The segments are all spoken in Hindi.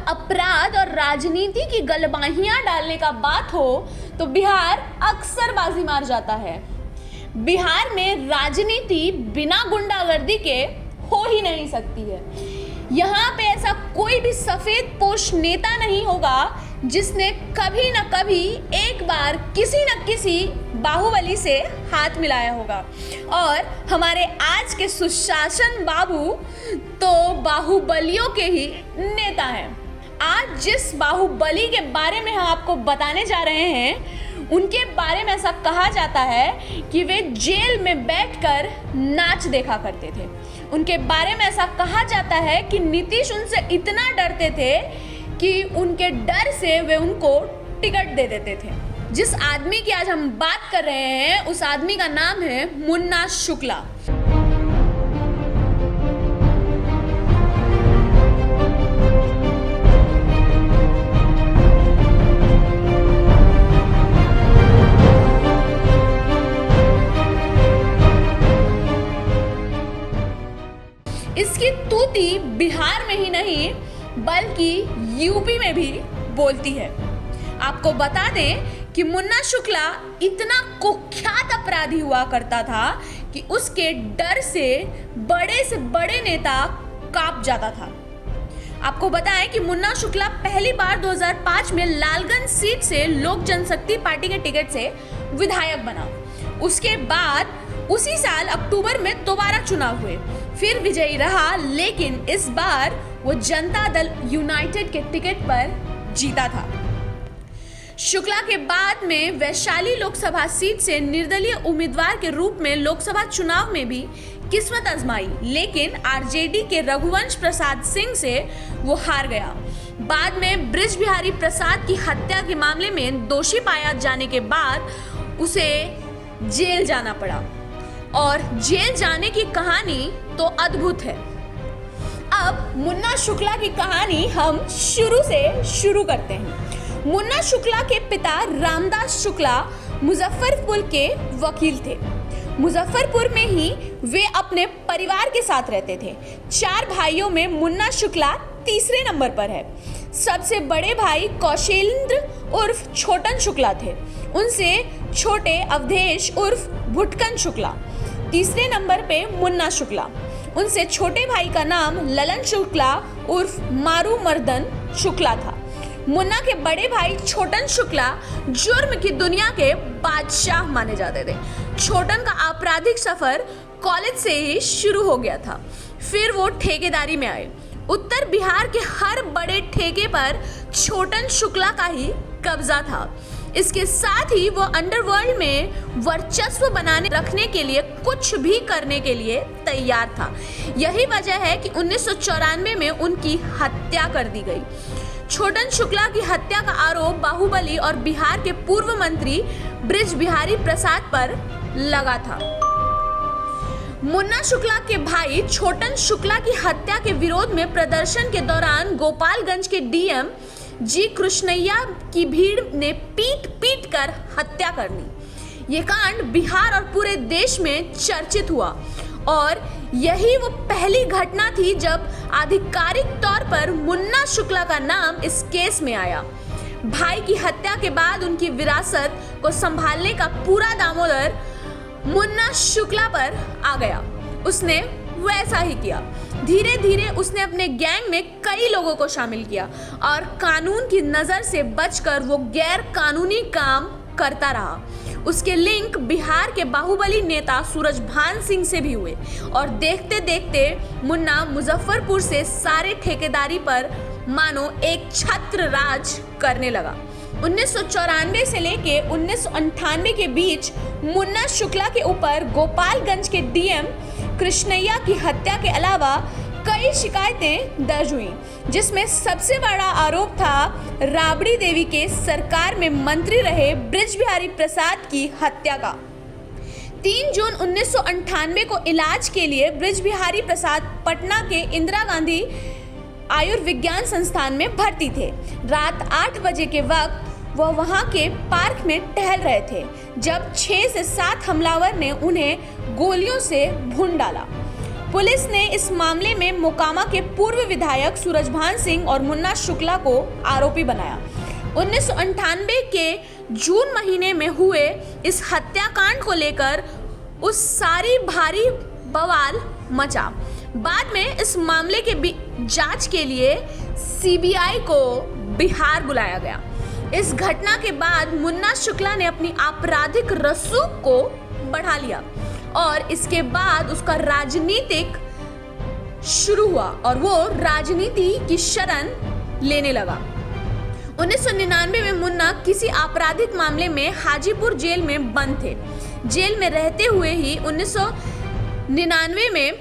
अपराध और राजनीति की गलबाहियां डालने का बात हो तो बिहार अक्सर बाजी मार जाता है। बिहार में राजनीति बिना गुंडागर्दी के हो ही नहीं सकती है। यहाँ पे ऐसा कोई भी सफेद पोश नेता नहीं होगा जिसने कभी न कभी एक बार किसी न किसी बाहुबली से हाथ मिलाया होगा। और हमारे आज के सुशासन बाबू तो बाहुबलियों के ही नेता हैं। आज जिस बाहुबली के बारे में हम आपको बताने जा रहे हैं, उनके बारे में ऐसा कहा जाता है कि वे जेल में बैठकर नाच देखा करते थे। उनके बारे में ऐसा कहा जाता है कि नीतीश उनसे इतना डरते थे कि उनके डर से वे उनको टिकट दे देते थे। जिस आदमी की आज हम बात कर रहे हैं, उस आदमी का नाम है मुन्ना शुक्ला। इसकी तूती बिहार में ही नहीं बल्कि यूपी में भी बोलती है। आपको बता दें कि मुन्ना शुक्ला इतना कुख्यात अपराधी हुआ करता था कि उसके डर से बड़े नेता कांप जाता था। आपको बताएं कि मुन्ना शुक्ला पहली बार 2005 में लालगंज सीट से लोक जनशक्ति पार्टी के टिकट से विधायक बना। उसके बाद उसी साल अक्टूबर में दोबारा चुनाव हुए, फिर विजयी रहा, लेकिन इस बार वो जनता दल यूनाइटेड के टिकट पर जीता था। शुक्ला के बाद में वैशाली लोकसभा सीट से निर्दलीय उम्मीदवार के रूप में लोकसभा चुनाव में भी किस्मत आजमाई, लेकिन आरजेडी के रघुवंश प्रसाद सिंह से वो हार गया। बाद में बृज बिहारी प्रसाद की हत्या के मामले में दोषी पाया जाने के बाद उसे जेल जाना पड़ा और जेल जाने की कहानी तो अद्भुत है। अब मुन्ना शुक्ला की कहानी हम शुरू से शुरू करते हैं। मुन्ना शुक्ला के पिता रामदास शुक्ला मुजफ्फरपुर के वकील थे। मुजफ्फरपुर में ही वे अपने परिवार के साथ रहते थे। 4 भाइयों में मुन्ना शुक्ला तीसरे नंबर पर है। सबसे बड़े भाई कौशलेंद्र उर्फ छोटन शुक्ला थे। उनसे छोटे अवधेश उर्फ भुटकन शुक्ला। तीसरे नंबर पे मुन्ना शुक्ला। उनसे छोटे भाई का नाम ललन शुक्ला उर्फ मारू मर्दन शुक्ला था। मुन्ना के बड़े भाई छोटन शुक्ला जुर्म की दुनिया के बादशाह माने जाते थे। छोटन का आपराधिक सफर कॉलेज से ही शुरू हो गया था। फिर वो ठेकेदारी में आए। उत्तर बिहार के हर बड़े ठेके पर छोटन शुक्ला का ही कब्जा था। इसके साथ ही वो अंडरवर्ल्ड में वर्चस्व बनाने रखने के लिए कुछ भी करने के लिए तैयार था। यही वजह है कि 1994 में उनकी हत्या कर दी गई। छोटन शुक्ला की हत्या का आरोप बाहुबली और बिहार के पूर्व मंत्री बृज बिहारी प्रसाद पर लगा था। मुन्ना शुक्ला के भाई छोटन शुक्ला की हत्या के विरोध में प्रदर्शन के दौरान गोपालगंज के डीएम जी कृष्णैया की भीड़ ने पीट कर हत्या कर दी। ये कांड बिहार और पूरे देश में चर्चित हुआ और यही वो पहली घटना थी जब आधिकारिक तौर पर मुन्ना शुक्ला का नाम इस केस में आया। भाई की हत्या के बाद उनकी विरासत को संभालने का पूरा दामोदर मुन्ना शुक्ला पर आ गया। उसने वैसा ही किया। धीरे धीरे उसने अपने गैंग में कई लोगों को शामिल किया और कानून की नजर से बचकर वो गैर कानूनी काम करता रहा। उसके लिंक बिहार के बाहुबली नेता सूरजभान सिंह से भी हुए और देखते देखते मुन्ना मुजफ्फरपुर से सारे ठेकेदारी पर मानो एक छत्र राज करने लगा। 1994 से लेके 1998 के बीच मुन्ना शुक्ला के ऊपर गोपालगंज के डीएम कृष्णैया की हत्या के अलावा कई शिकायतें दर्ज हुई, जिसमें सबसे बड़ा आरोप था राबड़ी देवी के सरकार में मंत्री रहे बृज बिहारी प्रसाद की हत्या का। 3 जून 1998 को इलाज के लिए बृज बिहारी प्रसाद पटना के इंदिरा गांधी आयुर्विज्ञान संस्थान में भर्ती थे। रात 8 बजे के वक्त वह वहां के पार्क में टहल रहे थे जब 6 से 7 हमलावर ने उन्हें गोलियों से भून डाला। पुलिस ने इस मामले में मोकामा के पूर्व विधायक सूरजभान सिंह और मुन्ना शुक्ला को आरोपी बनाया। 1998 के जून महीने में हुए इस हत्याकांड को लेकर उस सारी भारी बवाल मचा। बाद में इस मामले के जांच के लिए सीबीआई को बिहार बुलाया गया। इस घटना के बाद मुन्ना शुक्ला ने अपनी आपराधिक रसूख को बढ़ा लिया और इसके बाद उसका राजनीतिक शुरू हुआ और वो राजनीति की शरण लेने लगा। 1999 में मुन्ना किसी आपराधिक मामले में हाजीपुर जेल में बंद थे। जेल में रहते हुए ही 1999 में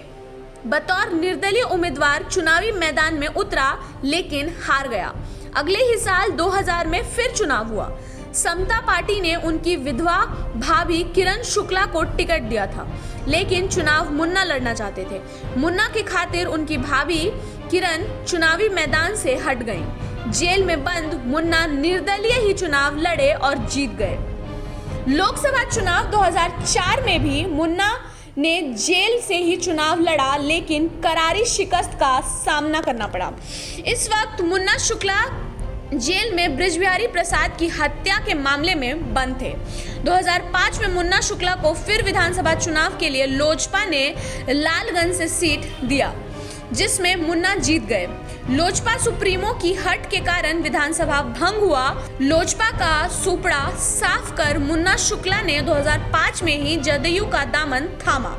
बतौर निर्दलीय उम्मीदवार चुनावी मैदान में उतरा, लेकिन हार गया। अगले ही साल 2000 में फिर चुनाव हुआ। समता पार्टी ने उनकी विधवा भाभी किरण शुक्ला को टिकट दिया था, लेकिन चुनाव मुन्ना लड़ना चाहते थे। मुन्ना की खातिर उनकी भाभी किरण चुनावी मैदान से हट गईं। जेल में बंद मुन्ना निर्दलीय ही चुनाव लड़े और जीत गए। लोकसभा चुनाव 2004 में भी मुन्ना ने जेल से ही चुनाव लड़ा, लेकिन करारी शिकस्त का सामना करना पड़ा। इस वक्त मुन्ना शुक्ला जेल में बृजबिहारी प्रसाद की हत्या के मामले में बंद थे। 2005 में मुन्ना शुक्ला को फिर विधानसभा चुनाव के लिए लोजपा ने लालगंज से सीट दिया, जिसमें मुन्ना जीत गए। लोजपा सुप्रीमो की हट के कारण विधानसभा भंग हुआ। लोजपा का सुपड़ा साफ कर मुन्ना शुक्ला ने 2005 में ही जदयू का दामन थामा।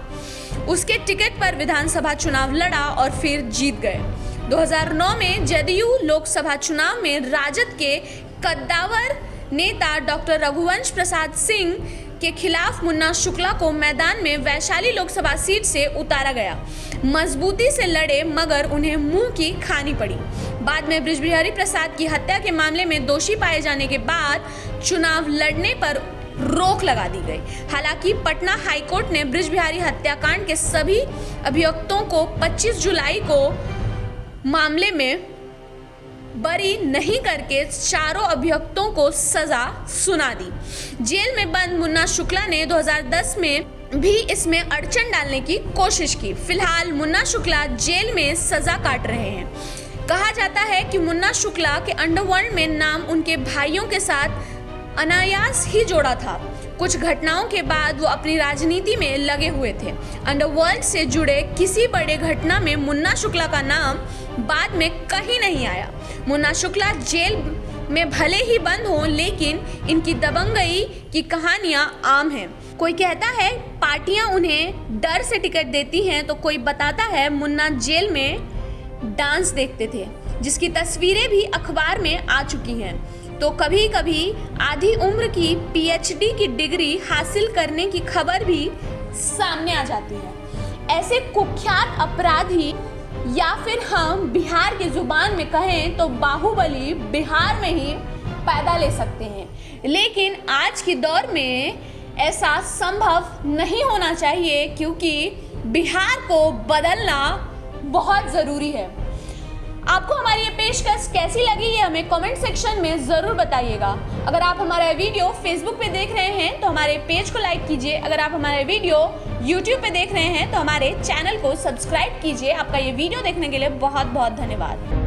उसके टिकट पर विधानसभा चुनाव लड़ा और फिर जीत गए। 2009 में जदयू लोकसभा चुनाव में राजद के कद्दावर नेता डॉक्टर रघुवंश प्रसाद सिंह के खिलाफ मुन्ना शुक्ला को मैदान में वैशाली लोकसभा सीट से उतारा गया। मजबूती से लड़े, मगर उन्हें मुंह की खानी पड़ी। बाद में बृजबिहारी प्रसाद की हत्या के मामले में दोषी पाए जाने के बाद चुनाव लड़ने पर रोक लगा दी गई। हालांकि पटना हाईकोर्ट ने बृजबिहारी हत्याकांड के सभी अभियुक्तों को 25 जुलाई को मामले में बरी नहीं करके चारों अभियुक्तों को सजा सुना दी। जेल में बंद मुन्ना शुक्ला ने 2010 में भी इसमें अड़चन डालने की कोशिश की। फिलहाल मुन्ना शुक्ला जेल में सजा काट रहे हैं। कहा जाता है कि मुन्ना शुक्ला के अंडरवर्ल्ड में नाम उनके भाइयों के साथ अनायास ही जोड़ा था। कुछ घटनाओं के बाद वो अपनी राजनीति में लगे हुए थे। अंडरवर्ल्ड से जुड़े किसी बड़े घटना में मुन्ना शुक्ला का नाम बाद में कहीं नहीं आया। मुन्ना शुक्ला जेल में भले ही बंद हो, लेकिन इनकी दबंगई की कहानियां आम हैं। कोई कहता है पार्टियां उन्हें डर से टिकट देती हैं, तो कोई बताता है मुन्ना जेल में डांस देखते थे, जिसकी तस्वीरें भी अखबार में आ चुकी हैं। तो कभी कभी आधी उम्र की पीएचडी की डिग्री हासिल करने की खबर भी सामने आ जाती है। ऐसे कुख्यात अपराधी, या फिर हम बिहार की जुबान में कहें तो बाहुबली, बिहार में ही पैदा ले सकते हैं। लेकिन आज के दौर में ऐसा संभव नहीं होना चाहिए, क्योंकि बिहार को बदलना बहुत ज़रूरी है। आपको हमारी ये पेशकश कैसी लगी, ये हमें कमेंट सेक्शन में ज़रूर बताइएगा। अगर आप हमारा वीडियो फेसबुक पे देख रहे हैं तो हमारे पेज को लाइक कीजिए। अगर आप हमारे वीडियो यूट्यूब पे देख रहे हैं तो हमारे चैनल को सब्सक्राइब कीजिए। आपका ये वीडियो देखने के लिए बहुत बहुत धन्यवाद।